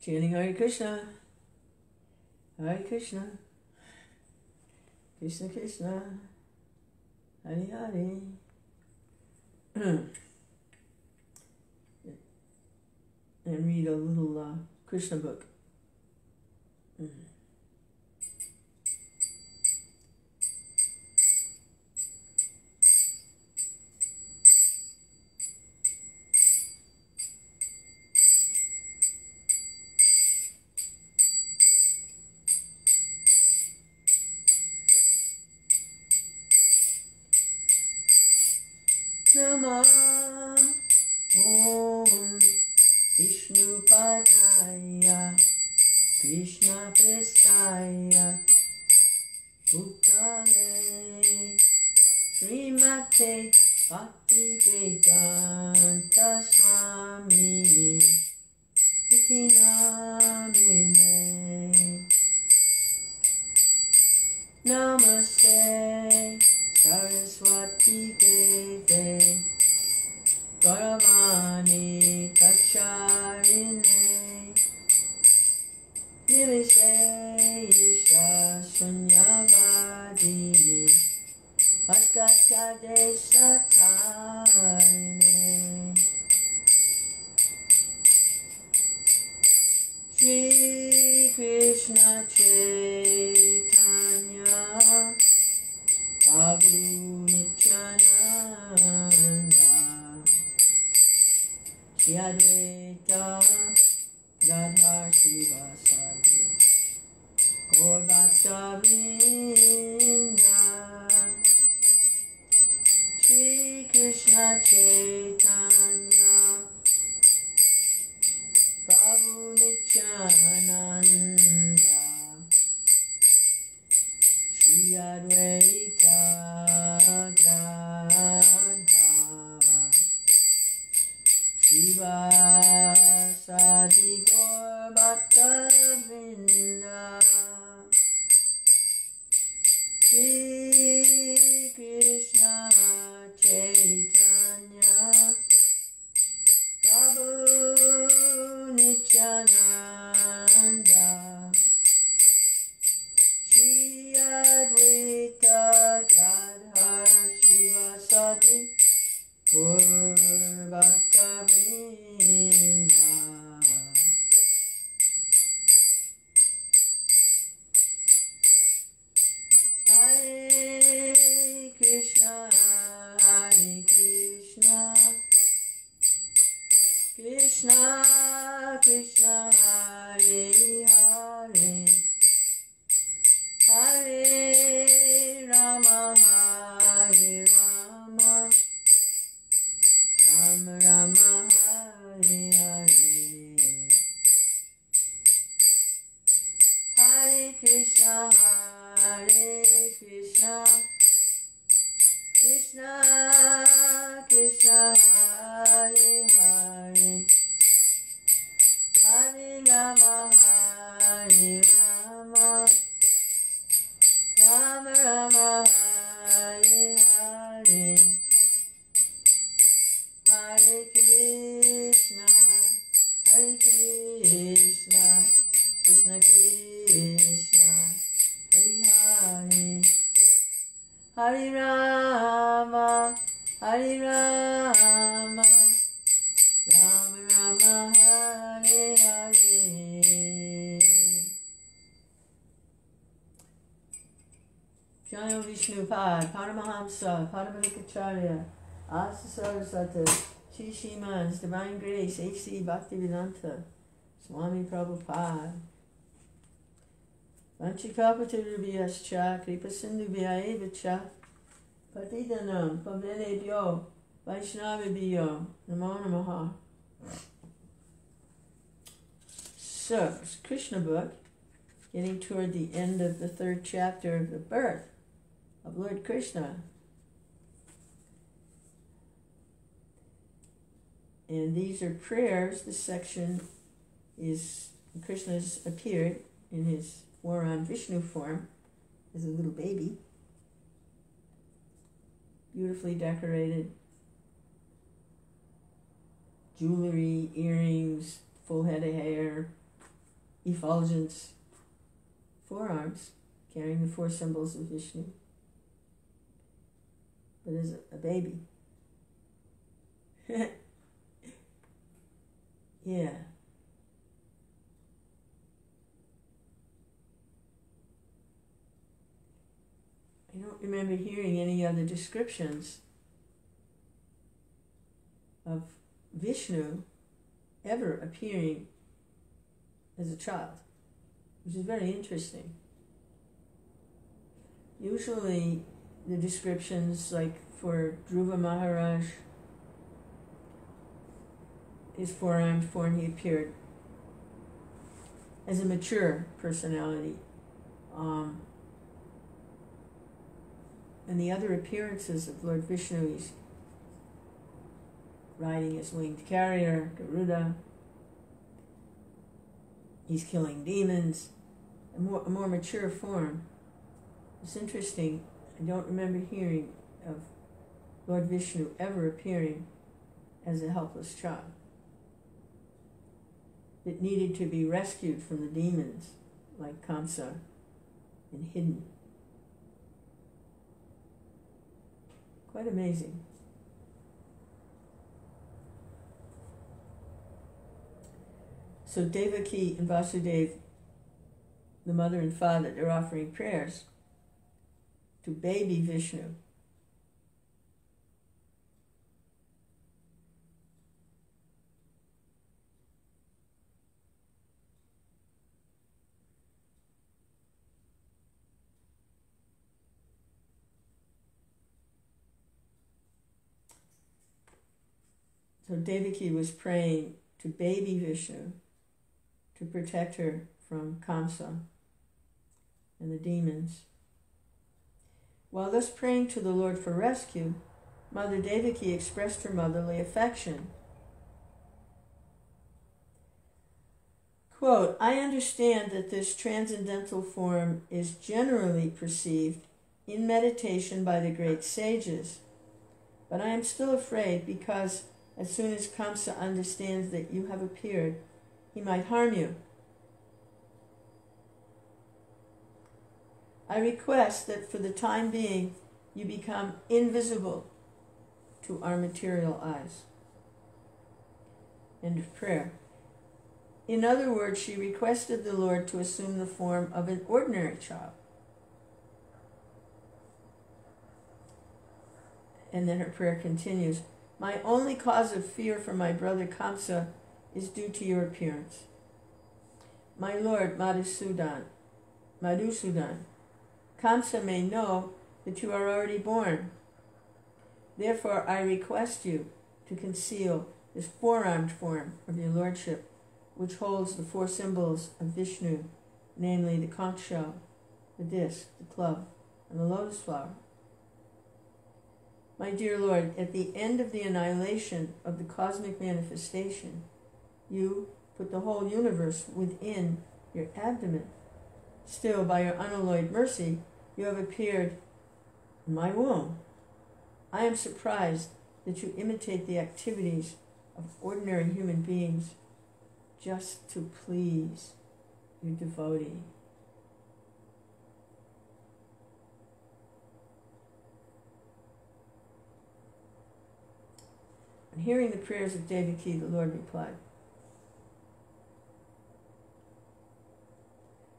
Chanting Hare Krishna, Hare Krishna, Krishna Krishna, Hare Hare. And read a little Krishna book. Namah Om Vishnu Padaya Krishna Prestaya Bhutale Srimate Bhakti Vedanta Swami Iti Namine Namaste Saraswati Deve Gauravani Kacharine Nivishesha Sunyavadi Askachade Satarine Shri Krishna Chaitanya Prabhu Nityananda Shri Advaita Radha Srivasadi Gaur Bhattavinda Shri Krishna Chaitanya Prabhu Nityananda Shri Advaita Gadadhar Srivasadi Gaur Bhattavinda Shri Krishna Chaitanya Prabhu Nityananda Shri Advaita Gadadhar Srivasadi Gaur Bhattavinda. Hare Krishna, Hare Krishna, Krishna Krishna, Hare Hare, Hare Rama, Hare Rama, Rama Rama, Hare Hare. Hare Krishna, Krishna Krishna, Hare Hare, Hare Rama, Hare Rama, Rama Rama, Hare Hare. Hare Krishna, Krishna Krishna, Hare Hare, Hare Rama, Hare Rama, Rama Rama, Hare Hare. Jaya Vishnu Pad, Paramahamsa, Paramahansa, Asa Saraswata, Shri Shriman's Divine Grace, H.C. Bhaktivedanta, Swami Prabhupada. Vanchikapaturubhyascha, Kripasindubhyaevacha, Patitanam, Pavanebhyo, Vaishnavibhyo, Namo Namaha. So, it's Krishna book, getting toward the end of the 3rd chapter of the birth of Lord Krishna. And these are prayers. This section is Krishna's appeared in his Varan Vishnu form as a little baby, beautifully decorated, jewelry, earrings, full head of hair, effulgence, forearms, carrying the four symbols of Vishnu, but as a baby. Yeah. I don't remember hearing any other descriptions of Vishnu ever appearing as a child, which is very interesting. Usually the descriptions, like for Dhruva Maharaj, his four-armed form, he appeared as a mature personality. And the other appearances of Lord Vishnu, he's riding his winged carrier, Garuda. He's killing demons, a more mature form. It's interesting, I don't remember hearing of Lord Vishnu ever appearing as a helpless child that needed to be rescued from the demons like Kamsa and hidden. Quite amazing. So Devaki and Vasudeva, the mother and father, they're offering prayers to baby Vishnu. So Devaki was praying to baby Vishnu to protect her from Kamsa and the demons. While thus praying to the Lord for rescue, Mother Devaki expressed her motherly affection. Quote, I understand that this transcendental form is generally perceived in meditation by the great sages, but I am still afraid because as soon as Kamsa understands that you have appeared, he might harm you. I request that for the time being you become invisible to our material eyes. End of prayer. In other words, she requested the Lord to assume the form of an ordinary child. And then her prayer continues. My only cause of fear for my brother Kamsa is due to your appearance. My Lord Madhusudan, Kamsa may know that you are already born. Therefore, I request you to conceal this four-armed form of your lordship, which holds the four symbols of Vishnu, namely the conch shell, the disc, the club, and the lotus flower. My dear Lord, at the end of the annihilation of the cosmic manifestation, you put the whole universe within your abdomen. Still, by your unalloyed mercy, you have appeared in my womb. I am surprised that you imitate the activities of ordinary human beings just to please your devotee. On hearing the prayers of Devaki, the Lord replied,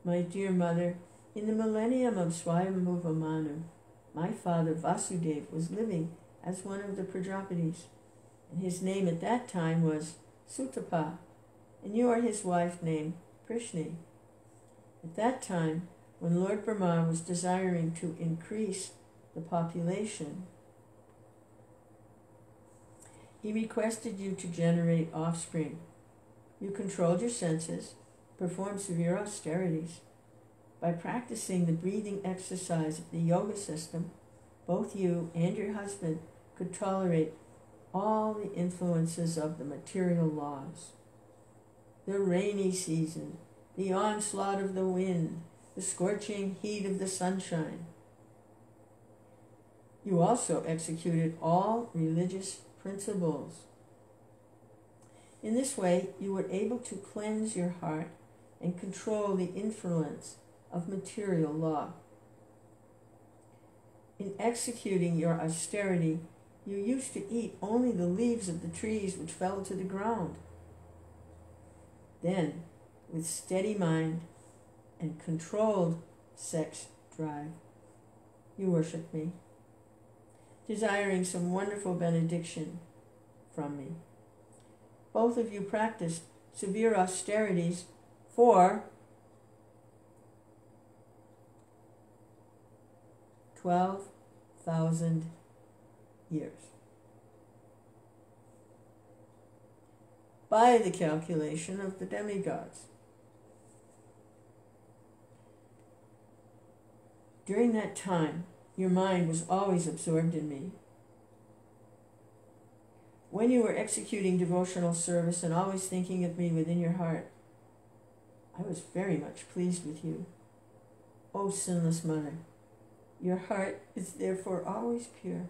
My dear mother, in the millennium of Swayambhuva Manu, my father Vasudeva was living as one of the Prajapatis, and his name at that time was Sutapa, and you are his wife named Prishni. At that time, when Lord Brahma was desiring to increase the population, he requested you to generate offspring. You controlled your senses, performed severe austerities. By practicing the breathing exercise of the yoga system, both you and your husband could tolerate all the influences of the material laws. The rainy season, the onslaught of the wind, the scorching heat of the sunshine. You also executed all religious principles. In this way, you were able to cleanse your heart and control the influence of material law. In executing your austerity, you used to eat only the leaves of the trees which fell to the ground. Then, with steady mind and controlled sex drive, you worship me, desiring some wonderful benediction from me. Both of you practiced severe austerities for 12,000 years. By the calculation of the demigods. During that time, your mind was always absorbed in me. When you were executing devotional service and always thinking of me within your heart, I was very much pleased with you. O sinless mother, your heart is therefore always pure.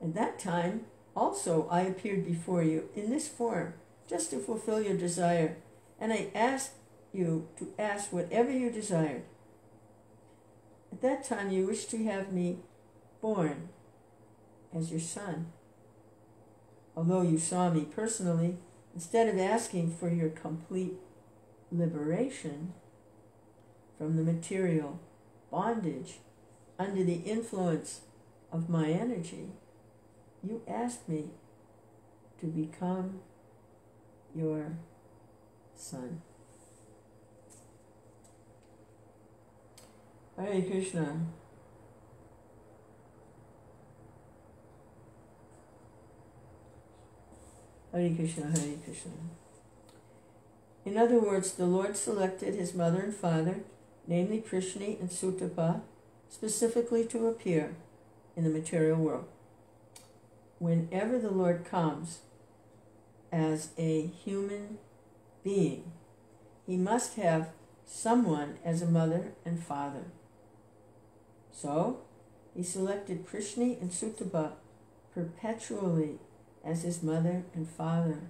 At that time, also, I appeared before you in this form, just to fulfill your desire, and I asked you to ask whatever you desired. At that time, you wished to have me born as your son. Although you saw me personally, instead of asking for your complete liberation from the material bondage under the influence of my energy, you asked me to become your son. Hare Krishna. Hare Krishna, Hare Krishna. In other words, the Lord selected his mother and father, namely Krishna and Sutapa, specifically to appear in the material world. Whenever the Lord comes as a human being, he must have someone as a mother and father. So, he selected Krishna and Sutapa perpetually as his mother and father.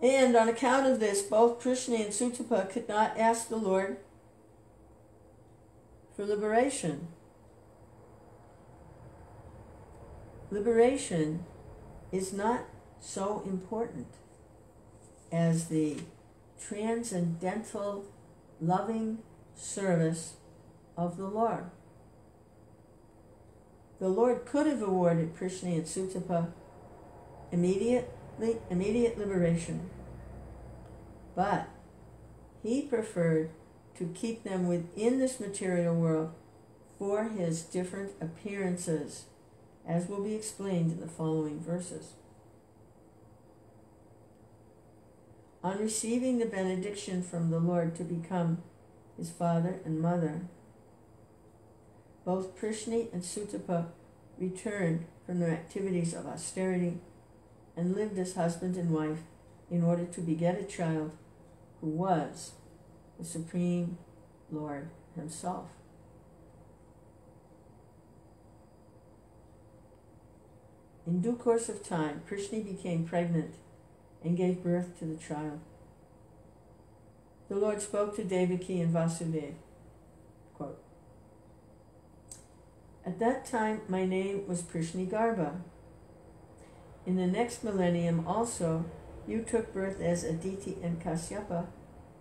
And on account of this, both Krishna and Sutapa could not ask the Lord for liberation. Liberation is not so important as the transcendental loving service of the Lord. The Lord could have awarded Krishna and Sutapa immediate liberation, but he preferred to keep them within this material world for his different appearances, as will be explained in the following verses. On receiving the benediction from the Lord to become his father and mother, both Krishna and Sutapa returned from their activities of austerity and lived as husband and wife in order to beget a child who was the Supreme Lord himself. In due course of time, Krishna became pregnant and gave birth to the child. The Lord spoke to Devaki and Vasudeva, quote, "At that time my name was Krishna Garbha. In the next millennium also you took birth as Aditi and Kasyapa,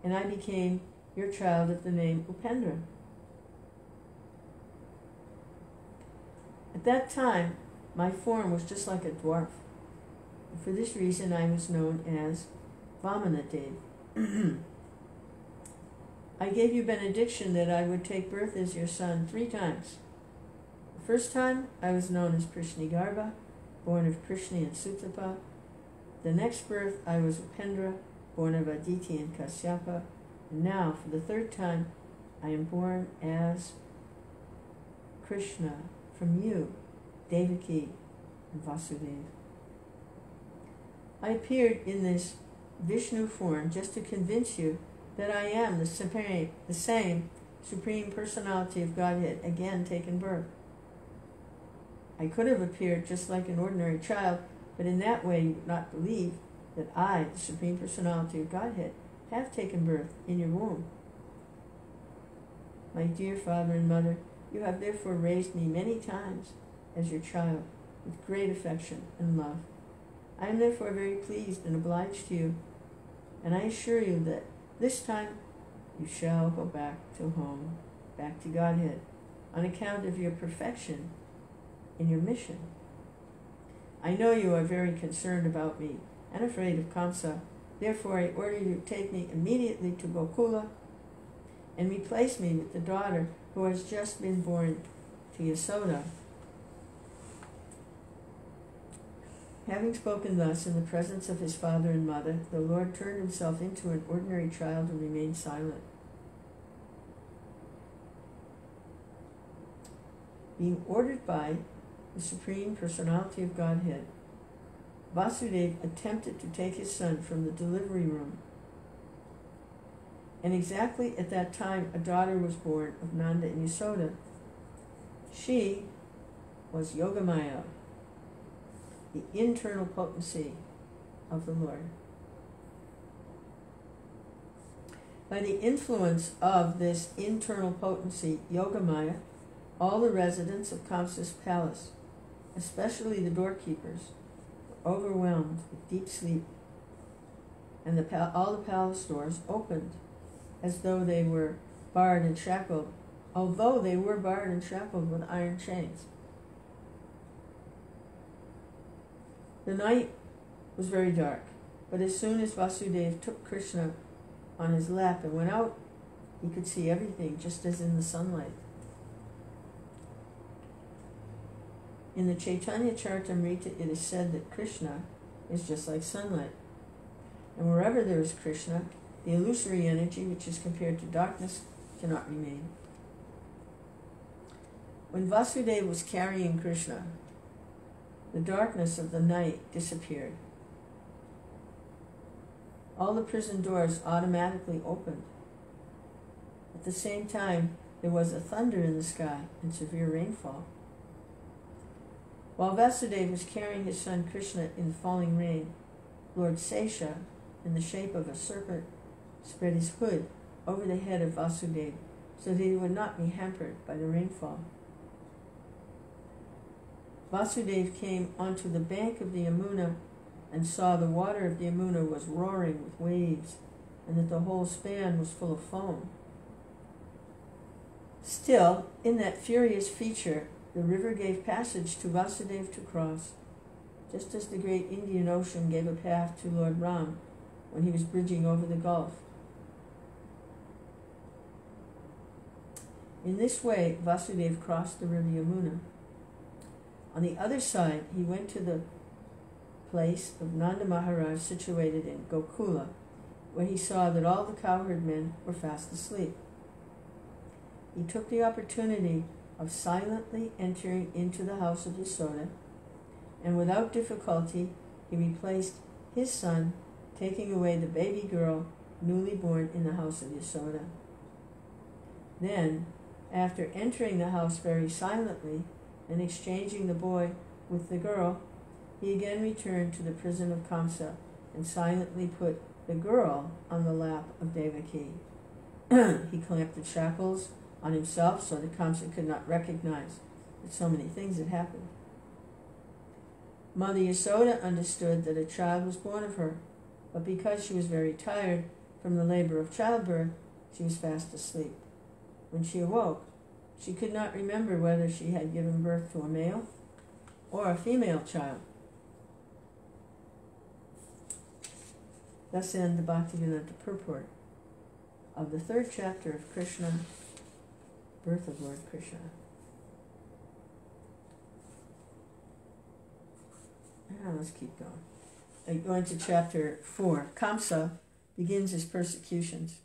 and I became your child of the name Upendra. At that time my form was just like a dwarf. And for this reason I was known as Vamanadev. I gave you benediction that I would take birth as your son 3 times. The first time I was known as Krishna Garbha, born of Krishna and Sutapa. The next birth I was Upendra, born of Aditi and Kasyapa. And now, for the 3rd time, I am born as Krishna from you, Devaki and Vasudeva. I appeared in this Vishnu form just to convince you that I am the same Supreme Personality of Godhead, again taken birth. I could have appeared just like an ordinary child, but in that way you would not believe that I, the Supreme Personality of Godhead, have taken birth in your womb. My dear father and mother, you have therefore raised me many times as your child with great affection and love. I am therefore very pleased and obliged to you, and I assure you that this time you shall go back to home, back to Godhead, on account of your perfection in your mission. I know you are very concerned about me and afraid of Kamsa. Therefore I order you to take me immediately to Gokula and replace me with the daughter who has just been born to Yasoda. Having spoken thus in the presence of his father and mother, the Lord turned himself into an ordinary child and remained silent. Being ordered by the Supreme Personality of Godhead, Vasudeva attempted to take his son from the delivery room. And exactly at that time, a daughter was born of Nanda and Yasoda. She was Yogamaya, the internal potency of the Lord. By the influence of this internal potency, Yogamaya, all the residents of Kamsa's palace, especially the doorkeepers, were overwhelmed with deep sleep, and all the palace doors opened as though they were barred and shackled, although they were barred and shackled with iron chains. The night was very dark, but as soon as Vasudeva took Krishna on his lap and went out, he could see everything just as in the sunlight. In the Chaitanya Charitamrita, it is said that Krishna is just like sunlight. And wherever there is Krishna, the illusory energy, which is compared to darkness, cannot remain. When Vasudeva was carrying Krishna, the darkness of the night disappeared. All the prison doors automatically opened. At the same time, there was a thunder in the sky and severe rainfall. While Vasudeva was carrying his son Krishna in falling rain, Lord Sesha, in the shape of a serpent, spread his hood over the head of Vasudeva so that he would not be hampered by the rainfall. Vasudeva came onto the bank of the Yamuna and saw the water of the Yamuna was roaring with waves and that the whole span was full of foam. Still, in that furious feature, the river gave passage to Vasudeva to cross, just as the great Indian Ocean gave a path to Lord Ram when he was bridging over the gulf. In this way, Vasudeva crossed the river Yamuna. On the other side, he went to the place of Nanda Maharaj situated in Gokula, where he saw that all the cowherd men were fast asleep. He took the opportunity of silently entering into the house of Yasoda, and without difficulty he replaced his son, taking away the baby girl newly born in the house of Yasoda. Then, after entering the house very silently and exchanging the boy with the girl, he again returned to the prison of Kamsa and silently put the girl on the lap of Devaki. He clamped the shackles on himself so that Kamsa could not recognize that so many things had happened. Mother Yasoda understood that a child was born of her, but because she was very tired from the labor of childbirth, she was fast asleep. When she awoke, she could not remember whether she had given birth to a male or a female child. Thus ends the Bhaktivedanta purport of the third chapter of Krishna, Birth of Lord Krishna. Now let's keep going. Going to chapter 4. Kamsa begins his persecutions.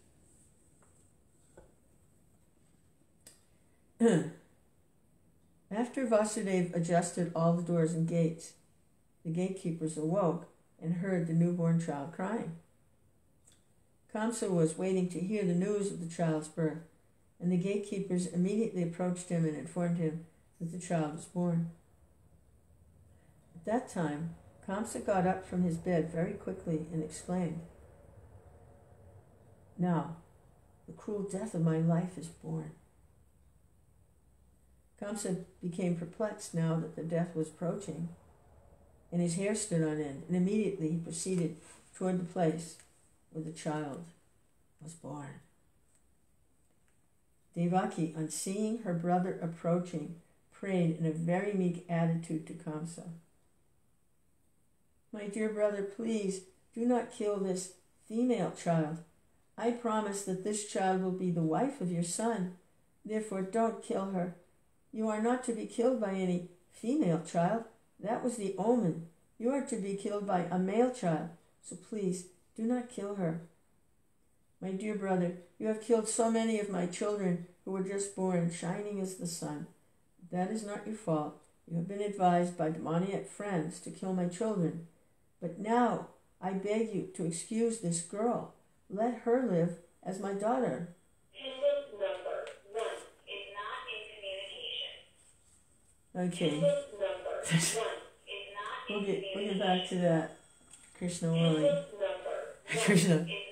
After Vasudeva adjusted all the doors and gates, the gatekeepers awoke and heard the newborn child crying. Kamsa was waiting to hear the news of the child's birth, and the gatekeepers immediately approached him and informed him that the child was born. At that time, Kamsa got up from his bed very quickly and exclaimed, "Now, the cruel death of my life is born." Kamsa became perplexed now that the death was approaching, and his hair stood on end, and immediately he proceeded toward the place where the child was born. Devaki, on seeing her brother approaching, prayed in a very meek attitude to Kamsa. "My dear brother, please do not kill this female child. I promise that this child will be the wife of your son. Therefore, don't kill her. You are not to be killed by any female child. That was the omen. You are to be killed by a male child. So please, do not kill her. My dear brother, you have killed so many of my children who were just born, shining as the sun. That is not your fault. You have been advised by demoniac friends to kill my children. But now I beg you to excuse this girl. Let her live as my daughter." Pendant number 1 is not in communication. Okay. Pendant number 1 is not in We'll get communication. back to that. Krishna willing. Pendant number 1 Krishna. is